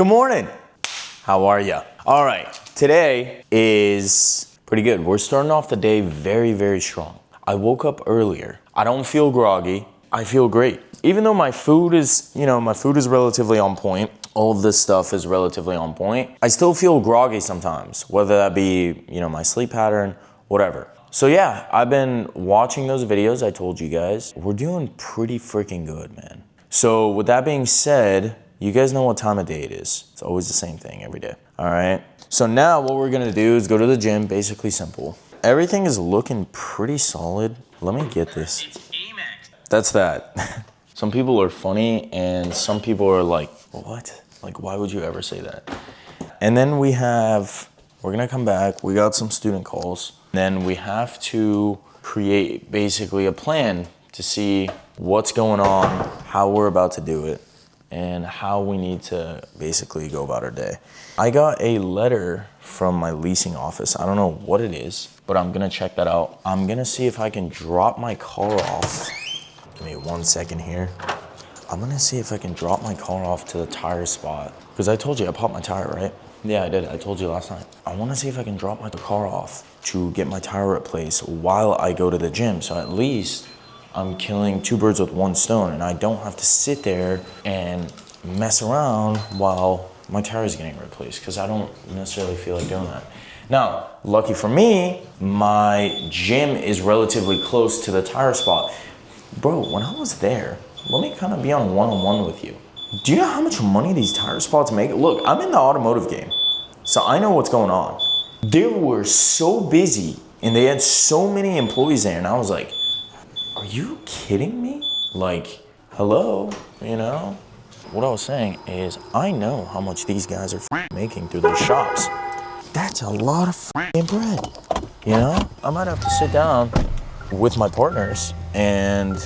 Good morning. How are ya? All right, today is pretty good. We're starting off the day very, very strong. I woke up earlier. I don't feel groggy. I feel great. Even though my food is relatively on point. All of this stuff is relatively on point. I still feel groggy sometimes, whether that be, my sleep pattern, whatever. So yeah, I've been watching those videos I told you guys. We're doing pretty freaking good, man. So with that being said, you guys know what time of day it is. It's always the same thing every day, all right? So now what we're gonna do is go to the gym, basically simple. Everything is looking pretty solid. Let me get this. That's that. Some people are funny and some people are like, what? Like, why would you ever say that? And then we're gonna come back. We got some student calls. Then we have to create basically a plan to see what's going on, how we're about to do it, and how we need to basically go about our day. I got a letter from my leasing office. I don't know what it is, but I'm gonna check that out. I'm gonna see if I can drop my car off. Give me 1 second here. I'm gonna see if I can drop my car off to the tire spot. Because I told you I popped my tire, right? Yeah, I did. I told you last night. I wanna see if I can drop my car off to get my tire replaced while I go to the gym. So at least I'm killing two birds with one stone and I don't have to sit there and mess around while my tire is getting replaced, because I don't necessarily feel like doing that. Now, lucky for me, my gym is relatively close to the tire spot. Bro, when I was there, let me kind of be on one-on-one with you. Do you know how much money these tire spots make? Look, I'm in the automotive game, so I know what's going on. They were so busy and they had so many employees there, and I was like, are you kidding me? Like, hello, What I was saying is, I know how much these guys are making through their shops. That's a lot of bread, I might have to sit down with my partners and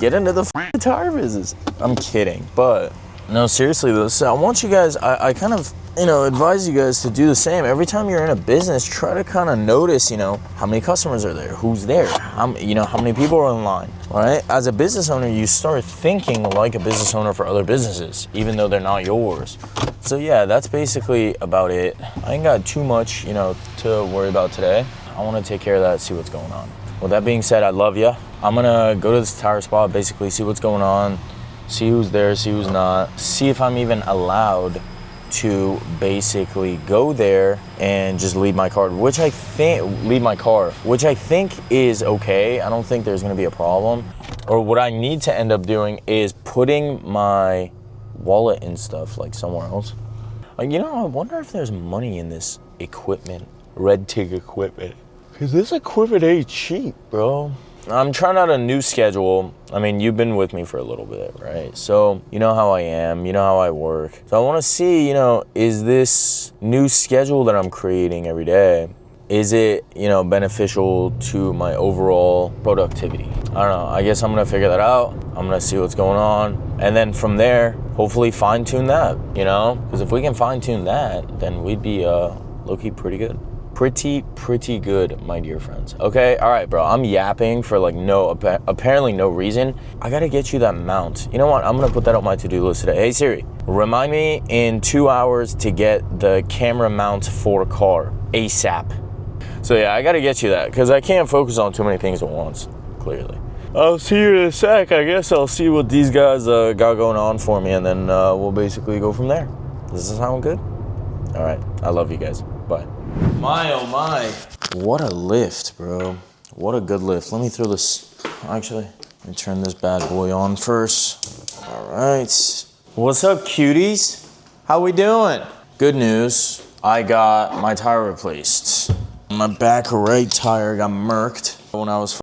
get into the tire business. I'm kidding, but no, seriously though, so I want you guys, I kind of, advise you guys to do the same. Every time you're in a business, try to kind of notice, how many customers are there, who's there, how many people are in line, all right? As a business owner, you start thinking like a business owner for other businesses, even though they're not yours. So yeah, that's basically about it. I ain't got too much, to worry about today. I want to take care of that, see what's going on. With that being said, I love ya. I'm gonna go to this tire spot, basically see what's going on, see who's there, see who's not, see if I'm even allowed to basically go there and just leave my car, which I think is okay. I don't think there's gonna be a problem. Or what I need to end up doing is putting my wallet and stuff like somewhere else. I wonder if there's money in this equipment, red tig equipment. Cause this equipment ain't cheap, bro. I'm trying out a new schedule. I mean, you've been with me for a little bit, right? So you know how I am, you know how I work. So I wanna see, is this new schedule that I'm creating every day, is it, beneficial to my overall productivity? I don't know, I guess I'm gonna figure that out. I'm gonna see what's going on. And then from there, hopefully fine tune that, Because if we can fine tune that, then we'd be low-key pretty good. Pretty good, my dear friends. Okay, all right, bro. I'm yapping for apparently no reason. I gotta get you that mount. You know what? I'm gonna put that on my to-do list today. Hey Siri, remind me in 2 hours to get the camera mount for car ASAP. So yeah, I gotta get you that because I can't focus on too many things at once, clearly. I'll see you in a sec. I guess I'll see what these guys got going on for me, and then we'll basically go from there. Does this sound good? All right, I love you guys. Bye. My, oh my. What a lift, bro. What a good lift. Let me throw this, actually, let me turn this bad boy on first. All right. What's up, cuties? How we doing? Good news, I got my tire replaced. My back right tire got murked when I was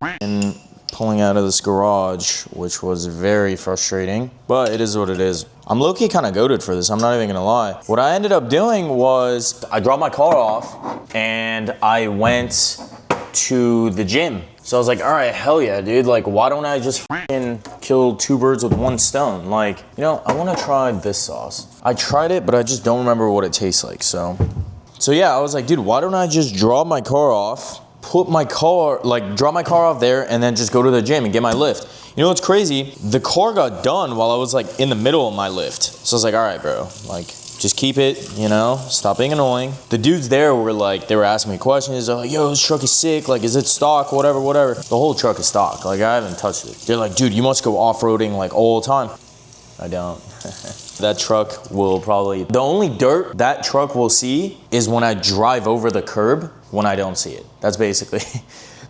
pulling out of this garage, which was very frustrating, but it is what it is. I'm low-key kind of goated for this, I'm not even gonna lie. What I ended up doing was I dropped my car off and I went to the gym. So I was like, all right, hell yeah, dude. Like, why don't I just kill two birds with one stone? Like, I wanna try this sauce. I tried it, but I just don't remember what it tastes like, so yeah, I was like, dude, why don't I just drop my car off, put my car, like drop my car off there and then just go to the gym and get my lift. You know what's crazy? The car got done while I was like in the middle of my lift. So I was like, all right, bro, like just keep it, you know, stop being annoying. The dudes there were like, they were asking me questions. They're like, yo, this truck is sick. Like, is it stock? Whatever. The whole truck is stock. Like, I haven't touched it. They're like, dude, you must go off-roading like all the time. I don't. That truck will probably, the only dirt that truck will see is when I drive over the curb when I don't see it. That's basically,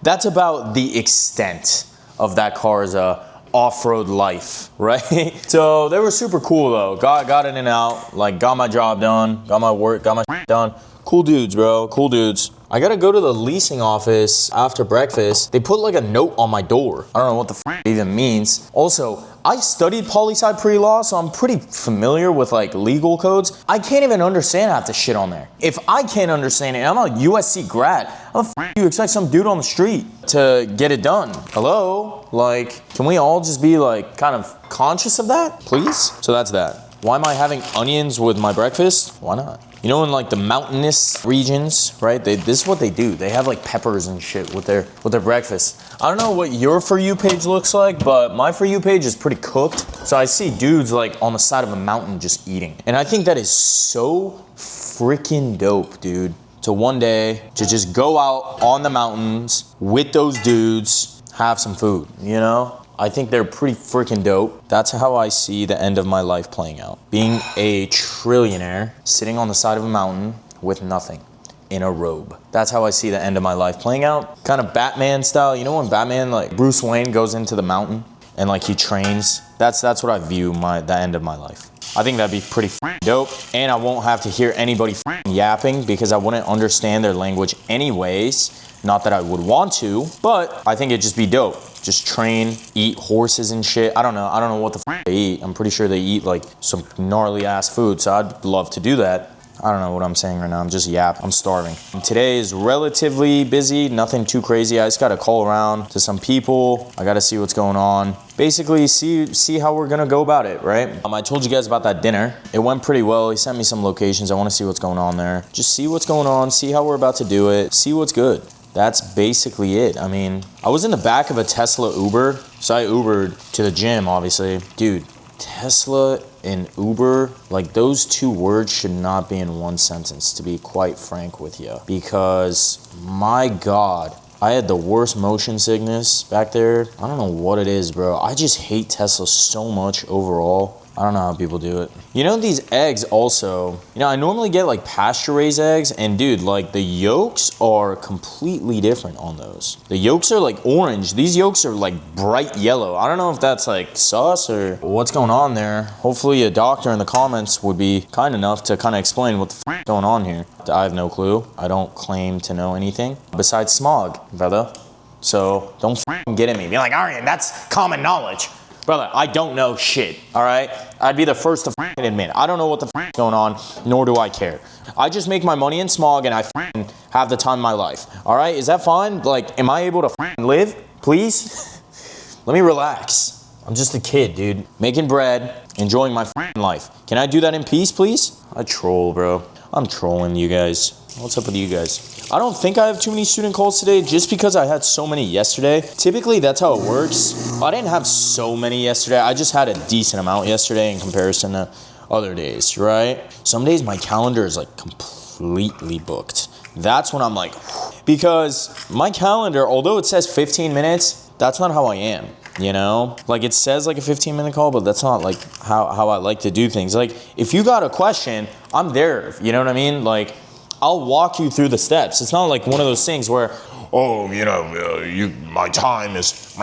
that's about the extent of that car's off-road life, right? So they were super cool though. Got in and out, like got my job done, got my work, got my shit done. Cool dudes, bro, cool dudes. I gotta go to the leasing office after breakfast. They put like a note on my door. I don't know what the f it even means. Also, I studied poli-sci pre-law, so I'm pretty familiar with like legal codes. I can't even understand half the shit on there. If I can't understand it, I'm a USC grad. How the f you expect some dude on the street to get it done? Hello? Like, can we all just be like kind of conscious of that, please? So that's that. Why am I having onions with my breakfast? Why not? You know, in like the mountainous regions, right? This is what they do. They have like peppers and shit with their breakfast. I don't know what your For You page looks like, but my For You page is pretty cooked. So I see dudes like on the side of a mountain just eating. And I think that is so freaking dope, dude. So one day to just go out on the mountains with those dudes, have some food, you know? I think they're pretty freaking dope. That's how I see the end of my life playing out. Being a trillionaire, sitting on the side of a mountain with nothing, in a robe. That's how I see the end of my life playing out. Kind of Batman style. You know when Batman, like Bruce Wayne goes into the mountain and like he trains? That's what I view the end of my life. I think that'd be pretty dope. And I won't have to hear anybody yapping because I wouldn't understand their language anyways. Not that I would want to, but I think it'd just be dope. Just train, eat horses and shit. I don't know what the they eat. I'm pretty sure they eat like some gnarly ass food, so I'd love to do that. I don't know what I'm saying right now. I'm just yapping. I'm starving. And today is relatively busy, nothing too crazy. I just gotta call around to some people. I gotta see what's going on. Basically, see how we're gonna go about it, right? I told you guys about that dinner. It went pretty well. He sent me some locations. I wanna see what's going on there. Just see what's going on, see how we're about to do it, see what's good. That's basically it. I mean, I was in the back of a Tesla Uber, so I Ubered to the gym, obviously. Dude, Tesla and Uber, like those two words should not be in one sentence, to be quite frank with you. Because, my God, I had the worst motion sickness back there. I don't know what it is, bro. I just hate Tesla so much overall. I don't know how people do it. You know, these eggs also, you know, I normally get like pasture raised eggs, and dude, like the yolks are completely different on those. The yolks are like orange. These yolks are like bright yellow. I don't know if that's like sauce or what's going on there. Hopefully a doctor in the comments would be kind enough to kind of explain what the f going on here. I have no clue. I don't claim to know anything besides smog, brother. So don't f get at me. Be like, Aryan, that's common knowledge. Brother, I don't know shit, all right? I'd be the first to admit. I don't know what the f is going on, nor do I care. I just make my money in smog and I have the time of my life, all right? Is that fine? Like, am I able to live, please? Let me relax. I'm just a kid, dude. Making bread, enjoying my life. Can I do that in peace, please? I troll, bro. I'm trolling you guys. What's up with you guys? I don't think I have too many student calls today just because I had so many yesterday. Typically, that's how it works. I didn't have so many yesterday. I just had a decent amount yesterday in comparison to other days, right? Some days my calendar is like completely booked. That's when I'm like, because my calendar, although it says 15 minutes, that's not how I am. You know, like it says like a 15-minute call, but that's not like how I like to do things. Like if you got a question, I'm there. You know what I mean? Like I'll walk you through the steps. It's not like one of those things where, oh, you know, my time is.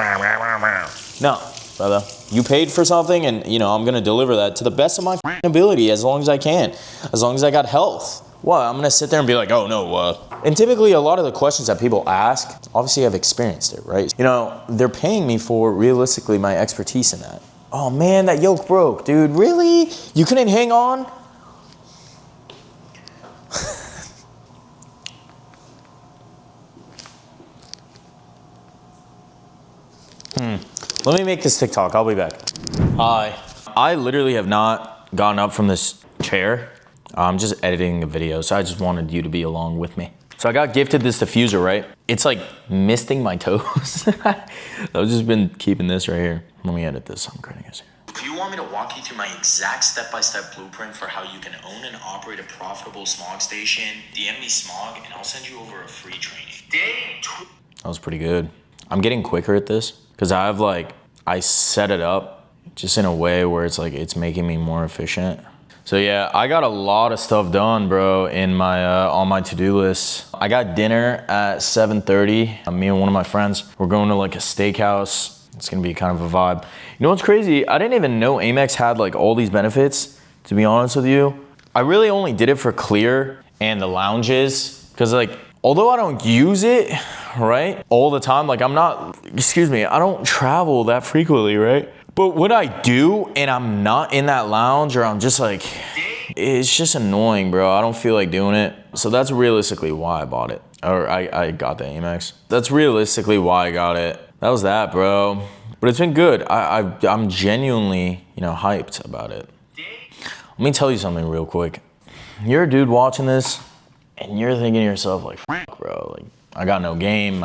No, brother. You paid for something, and you know I'm gonna deliver that to the best of my ability as long as I can, as long as I got health. Well, I'm gonna sit there and be like, oh no, and typically a lot of the questions that people ask, obviously I've experienced it, right? You know, they're paying me for realistically my expertise in that. Oh man, that yoke broke, dude, really? You couldn't hang on? Let me make this TikTok, I'll be back. Hi. I literally have not gotten up from this chair. I'm just editing a video, so I just wanted you to be along with me. So I got gifted this diffuser, right? It's like misting my toes. I've just been keeping this right here. Let me edit this. I'm cutting this here. If you want me to walk you through my exact step-by-step blueprint for how you can own and operate a profitable smog station, DM me smog and I'll send you over a free training. That was pretty good. I'm getting quicker at this because I set it up just in a way where it's like it's making me more efficient. So yeah, I got a lot of stuff done, bro, in my on my to-do list. I got dinner at 7:30. Me and one of my friends, we're going to like a steakhouse. It's gonna be kind of a vibe. You know what's crazy? I didn't even know Amex had like all these benefits, to be honest with you. I really only did it for Clear and the lounges, because like, although I don't use it, right, all the time, like I don't travel that frequently, right? But when I do and I'm not in that lounge or I'm just like, it's just annoying, bro. I don't feel like doing it. So that's realistically why I bought it. Or I got the Amex. That's realistically why I got it. That was that, bro. But it's been good. I'm genuinely, hyped about it. Let me tell you something real quick. You're a dude watching this and you're thinking to yourself like, bro, like I got no game.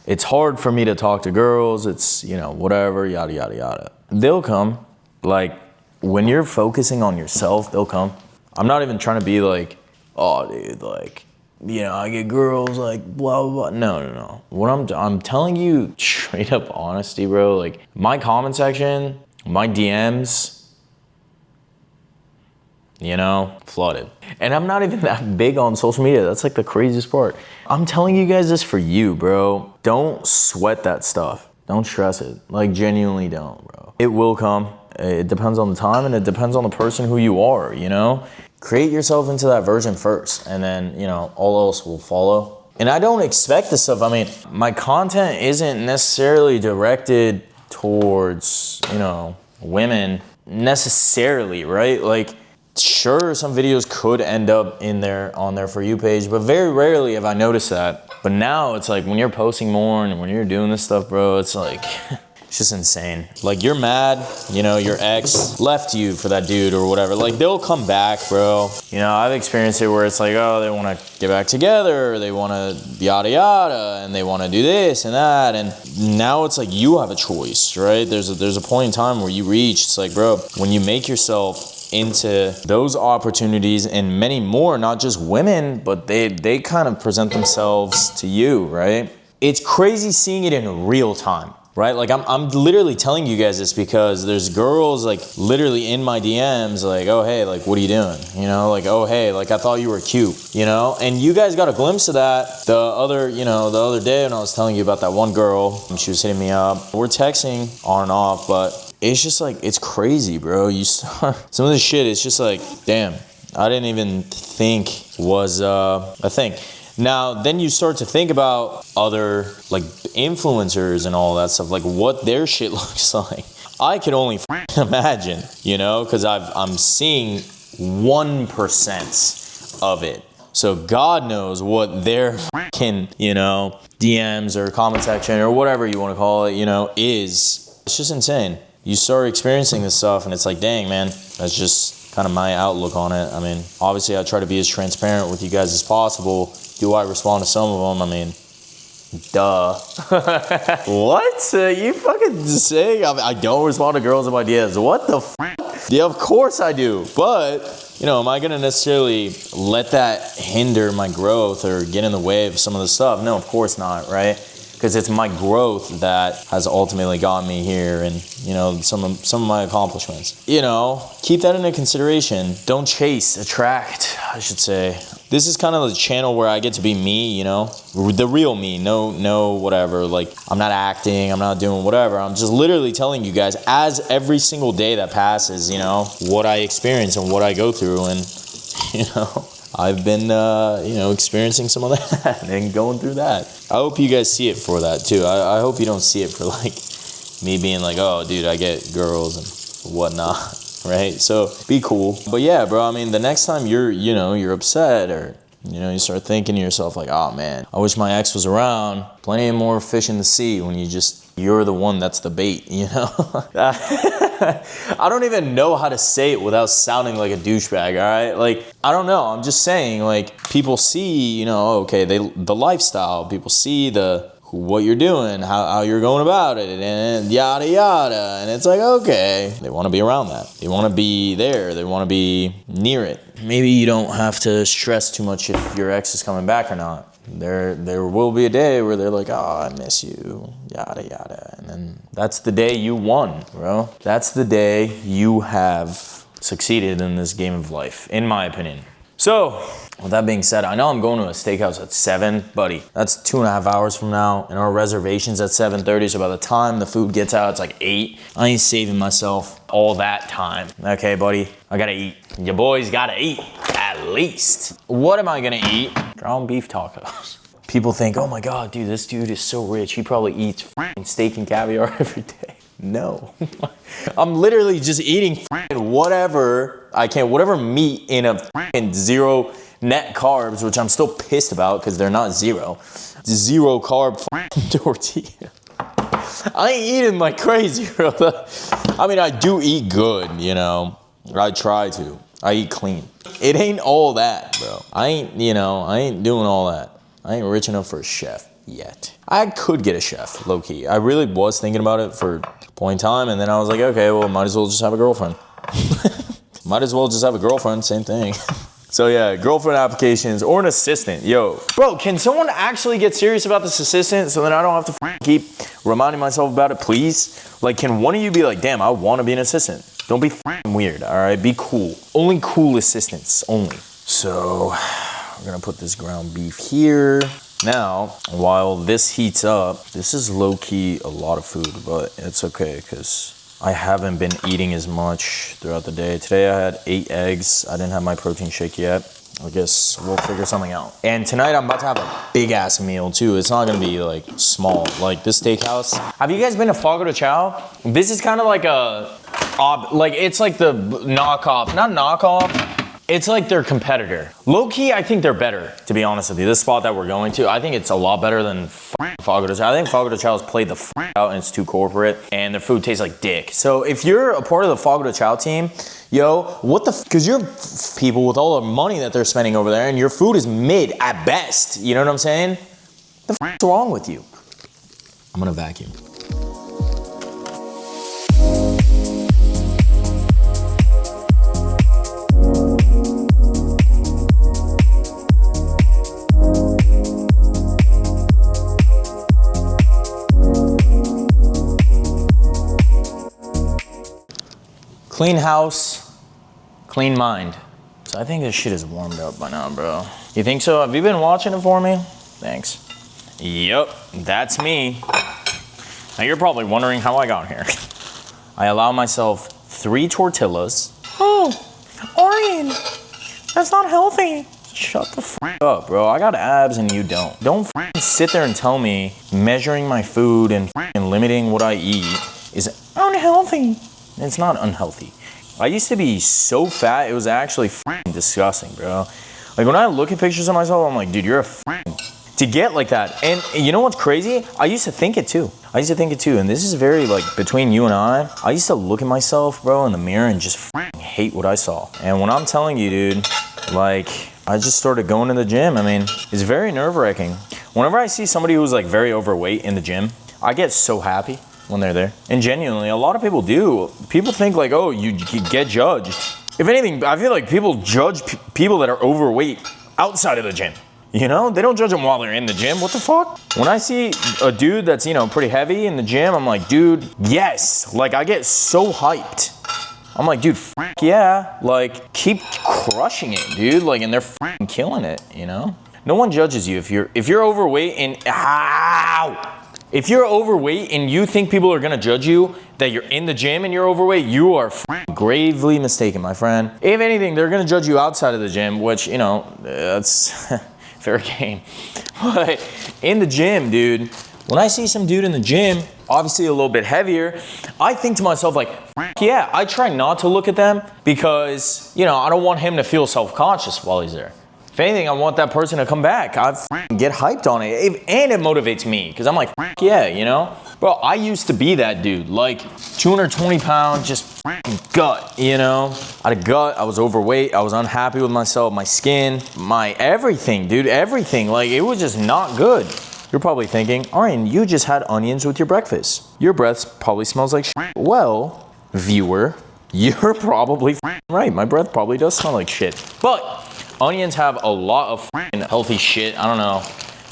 It's hard for me to talk to girls. It's, whatever, yada, yada, yada. They'll come. Like, when you're focusing on yourself, they'll come. I'm not even trying to be like, oh, dude, like, I get girls, like, blah, blah, blah. No. What I'm telling you straight up honesty, bro. Like, my comment section, my DMs, flooded. And I'm not even that big on social media. That's like the craziest part. I'm telling you guys this for you, bro. Don't sweat that stuff. Don't stress it. Like, genuinely don't, bro. It will come. It depends on the time and it depends on the person who you are, Create yourself into that version first and then, all else will follow. And I don't expect this stuff. I mean, my content isn't necessarily directed towards, women necessarily, right? Like, sure, some videos could end up on their For You page, but very rarely have I noticed that. But now it's like when you're posting more and when you're doing this stuff, bro, it's like, it's just insane. Like, you're mad, your ex left you for that dude or whatever. Like, they'll come back, bro. I've experienced it where it's like, oh, they want to get back together, they want to yada yada, and they want to do this and that. And now it's like you have a choice, right? There's a point in time where you reach, it's like, bro, when you make yourself into those opportunities and many more, not just women, but they kind of present themselves to you, right? It's crazy seeing it in real time, right? Like I'm literally telling you guys this because there's girls like literally in my DMs like, oh, hey, like, what are you doing? Like, oh, hey, like, I thought you were cute, and you guys got a glimpse of that the other day when I was telling you about that one girl. She was hitting me up. We're texting on and off, but it's just like, it's crazy, bro. You start, some of this shit, it's just like, damn, I didn't even think was a thing. Now, then you start to think about other like influencers and all that stuff, like what their shit looks like. I could only imagine, because I'm seeing 1% of it. So God knows what their fucking, DMs or comment section or whatever you want to call it, is. It's just insane. You start experiencing this stuff and it's like, dang, man, that's just kind of my outlook on it. I mean, obviously I try to be as transparent with you guys as possible. Do I respond to some of them? I mean, duh. What? You fucking saying I don't respond to girls in my DMs. What the f***? Yeah, of course I do. But, am I going to necessarily let that hinder my growth or get in the way of some of the stuff? No, of course not, right? Because it's my growth that has ultimately gotten me here and, some of my accomplishments. Keep that into consideration. Don't chase, attract, I should say. This is kind of the channel where I get to be me, the real me. No, whatever. Like, I'm not acting, I'm not doing whatever. I'm just literally telling you guys as every single day that passes, what I experience and what I go through. And, I've been, experiencing some of that and going through that. I hope you guys see it for that too. I hope you don't see it for like me being like, oh, dude, I get girls and whatnot, right? So be cool. But yeah, bro, I mean, the next time you're upset or, You know, you start thinking to yourself like, oh man, I wish my ex was around. Plenty of more fish in the sea when you're the one that's the bait, you know? I don't even know how to say it without sounding like a douchebag, all right? Like, I don't know. I'm just saying, like, people see, you know, okay, the lifestyle. People see what you're doing, how you're going about it, and yada, yada. And it's like, okay, they want to be around that. They want to be there. They want to be near it. Maybe you don't have to stress too much if your ex is coming back or not. There will be a day where they're like, oh, I miss you, yada, yada. And then that's the day you won, bro. That's the day you have succeeded in this game of life, in my opinion. So, with that being said, I know I'm going to a steakhouse at 7, buddy. That's 2.5 hours from now, and our reservation's at 7:30, so by the time the food gets out, it's like 8. I ain't saving myself all that time. Okay, buddy, I gotta eat. Your boy's gotta eat, at least. What am I gonna eat? Ground beef tacos. People think, oh my God, dude, this dude is so rich. He probably eats steak and caviar every day. No. I'm literally just eating whatever I can, whatever meat in a 0 net carbs, which I'm still pissed about because they're not 0. 0 carb tortilla. I ain't eating like crazy, bro. I mean, I do eat good, you know. I try to. I eat clean. It ain't all that, bro. I ain't doing all that. I ain't rich enough for a chef yet. I could get a chef, low key. I really was thinking about it for a point in time, and then I was like, okay, well, might as well just have a girlfriend. Might as well just have a girlfriend, same thing. So yeah, girlfriend applications or an assistant. Yo, bro, can someone actually get serious about this assistant so then I don't have to keep reminding myself about it, please? Like, can one of you be like, damn, I want to be an assistant? Don't be weird, all right? Be cool. Only cool assistants, only. So, we're gonna put this ground beef here. Now, while this heats up, this is low-key a lot of food, but it's okay because I haven't been eating as much throughout the day. Today I had 8 eggs. I didn't have my protein shake yet. I guess we'll figure something out. And tonight I'm about to have a big ass meal too. It's not gonna be like small, like this steakhouse. Have you guys been to Fogo de Chao? This is kind of like it's like the knockoff, not knockoff. It's like their competitor. Low-key, I think they're better, to be honest with you. This spot that we're going to, I think it's a lot better than Fogo de Chao. I think Fogo de Chao's played the out and it's too corporate and their food tastes like dick. So if you're a part of the Fogo de Chao team, yo, what the because you're people with all the money that they're spending over there and your food is mid at best. You know what I'm saying? The what's wrong with you? I'm gonna vacuum. Clean house, clean mind. So I think this shit is warmed up by now, bro. You think so? Have you been watching it for me? Thanks. Yup, that's me. Now you're probably wondering how I got here. I allow myself 3 tortillas. Oh, Orion, that's not healthy. Shut the f up, bro. I got abs and you don't. Don't sit there and tell me measuring my food and limiting what I eat is unhealthy. It's not unhealthy. I used to be so fat, it was actually disgusting, bro. Like when I look at pictures of myself, I'm like, dude, you're a to get like that. And you know what's crazy? I used to think it too. And this is very like between you and I used to look at myself, bro, in the mirror and just hate what I saw. And when I'm telling you, dude, like I just started going to the gym. I mean, it's very nerve-wracking. Whenever I see somebody who's like very overweight in the gym, I get so happy when they're there. And genuinely, a lot of people do. People think like, oh, you get judged. If anything, I feel like people judge people that are overweight outside of the gym. You know, they don't judge them while they're in the gym. What the fuck? When I see a dude that's, you know, pretty heavy in the gym, I'm like, dude, yes. Like, I get so hyped. I'm like, dude, yeah. Like, keep crushing it, dude. Like, and they're killing it, you know? No one judges you if you're overweight and, if you're overweight and you think people are gonna judge you that you're in the gym and you're overweight, you are gravely mistaken, my friend. If anything, they're gonna judge you outside of the gym, which, you know, that's fair game. But in the gym, dude, when I see some dude in the gym, obviously a little bit heavier, I think to myself like, yeah, I try not to look at them because, you know, I don't want him to feel self-conscious while he's there. If anything, I want that person to come back. I get hyped on it. And it motivates me because I'm like, yeah, you know? Bro, I used to be that dude. Like 220 pounds, just gut, you know? I had a gut, I was overweight, I was unhappy with myself, my skin, my everything, dude, everything. Like it was just not good. You're probably thinking, Arian, you just had onions with your breakfast. Your breath probably smells like shit. Well, viewer, you're probably right. My breath probably does smell like shit. But onions have a lot of healthy shit. I don't know.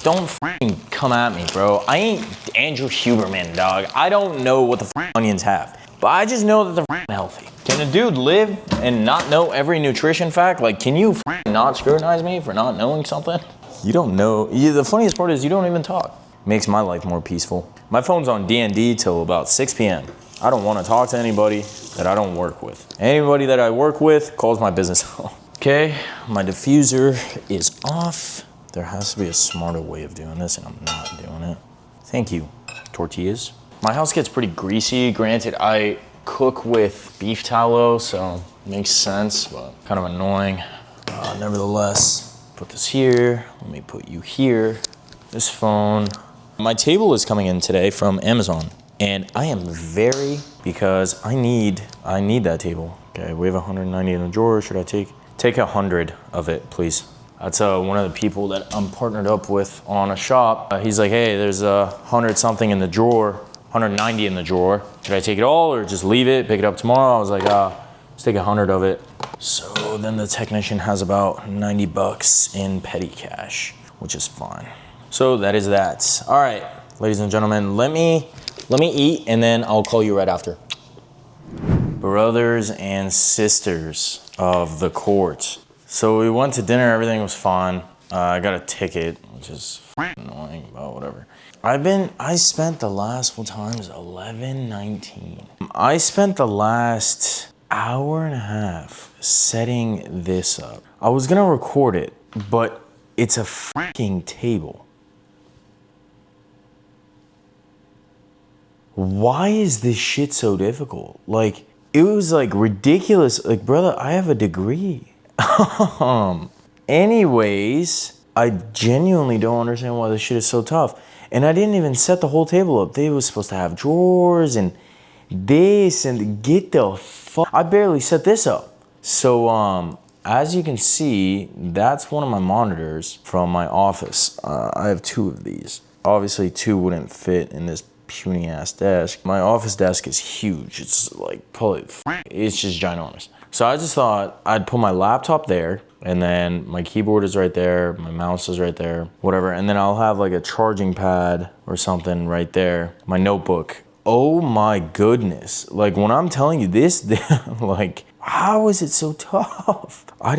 Don't come at me, bro. I ain't Andrew Huberman, dog. I don't know what the onions have. But I just know that they're healthy. Can a dude live and not know every nutrition fact? Like, can you not scrutinize me for not knowing something? You don't know. The funniest part is you don't even talk. Makes my life more peaceful. My phone's on D&D till about 6 p.m. I don't want to talk to anybody that I don't work with. Anybody that I work with calls my business home. Okay, my diffuser is off. There has to be a smarter way of doing this and I'm not doing it. Thank you, tortillas. My house gets pretty greasy. Granted, I cook with beef tallow, so it makes sense, but kind of annoying. Nevertheless, put this here. Let me put you here. This phone. My table is coming in today from Amazon, and I am because I need that table. Okay, we have 190 in the drawer. Should I take 100 of it, please? That's one of the people that I'm partnered up with on a shop. He's like, hey, there's 100 something in the drawer, 190 in the drawer. Should I take it all or just leave it, pick it up tomorrow? I was like, let's take 100 of it. So then the technician has about 90 bucks in petty cash, which is fine. So that is that. All right, ladies and gentlemen, let me eat and then I'll call you right after. Brothers and sisters of the court. So we went to dinner, everything was fine. I got a ticket, which is annoying, but whatever. I spent the last, what time is it? 11:19. I spent the last hour and a half setting this up. I was gonna record it, but it's a freaking table. Why is this shit so difficult? Like, it was like ridiculous. Like, brother, I have a degree. Anyways, I genuinely don't understand why this shit is so tough. And I didn't even set the whole table up. They were supposed to have drawers and this and get the fuck. I barely set this up. So, as you can see, that's one of my monitors from my office. I have 2 of these. Obviously, 2 wouldn't fit in this puny ass desk. My office desk is huge. It's like, it's just ginormous. So I just thought I'd put my laptop there and then my keyboard is right there, my mouse is right there, whatever. And then I'll have like a charging pad or something right there, my notebook. Oh my goodness. Like when I'm telling you this, like, how is it so tough? I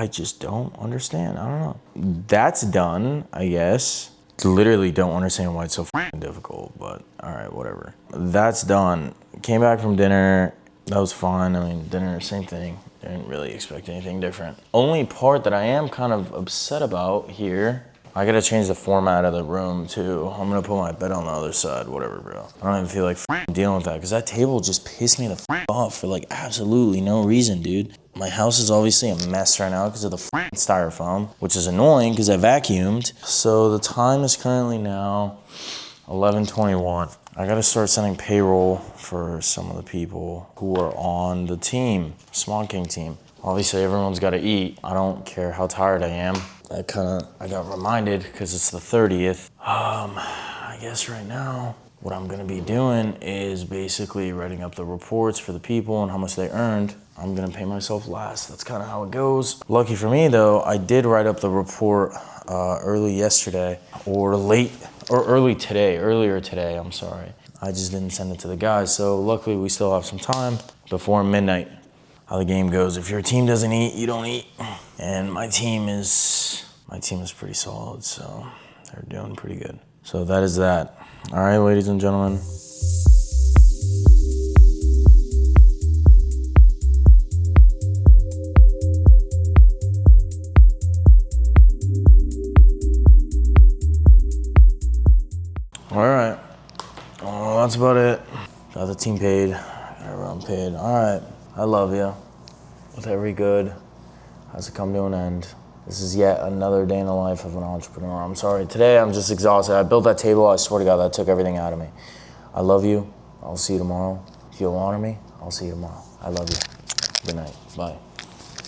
just don't understand. I don't know. That's done, I guess. Literally don't understand why it's so difficult, but all right, whatever. That's done. Came back from dinner. That was fun. I mean, dinner, same thing. Didn't really expect anything different. Only part that I am kind of upset about here, I gotta change the format of the room too. I'm gonna put my bed on the other side, whatever, bro. I don't even feel like dealing with that because that table just pissed me the off for like absolutely no reason, dude. My house is obviously a mess right now because of the styrofoam, which is annoying because I vacuumed. So the time is currently now 11:21. I gotta start sending payroll for some of the people who are on the team, Smog King team. Obviously everyone's gotta eat. I don't care how tired I am. I got reminded because it's the 30th. I guess right now what I'm gonna be doing is basically writing up the reports for the people and how much they earned. I'm gonna pay myself last. That's kind of how it goes. Lucky for me though, I did write up the report early yesterday earlier today, I'm sorry. I just didn't send it to the guys. So luckily we still have some time before midnight. How the game goes, if your team doesn't eat, you don't eat. And my team is pretty solid, so they're doing pretty good. So that is that. All right, ladies and gentlemen. All right, well, that's about it. Got the team paid, got everyone paid. All right, I love you. With every good has to come to an end. This is yet another day in the life of an entrepreneur. I'm sorry. Today I'm just exhausted. I built that table. I swear to God, that took everything out of me. I love you. I'll see you tomorrow. If you honor me, I'll see you tomorrow. I love you. Good night. Bye.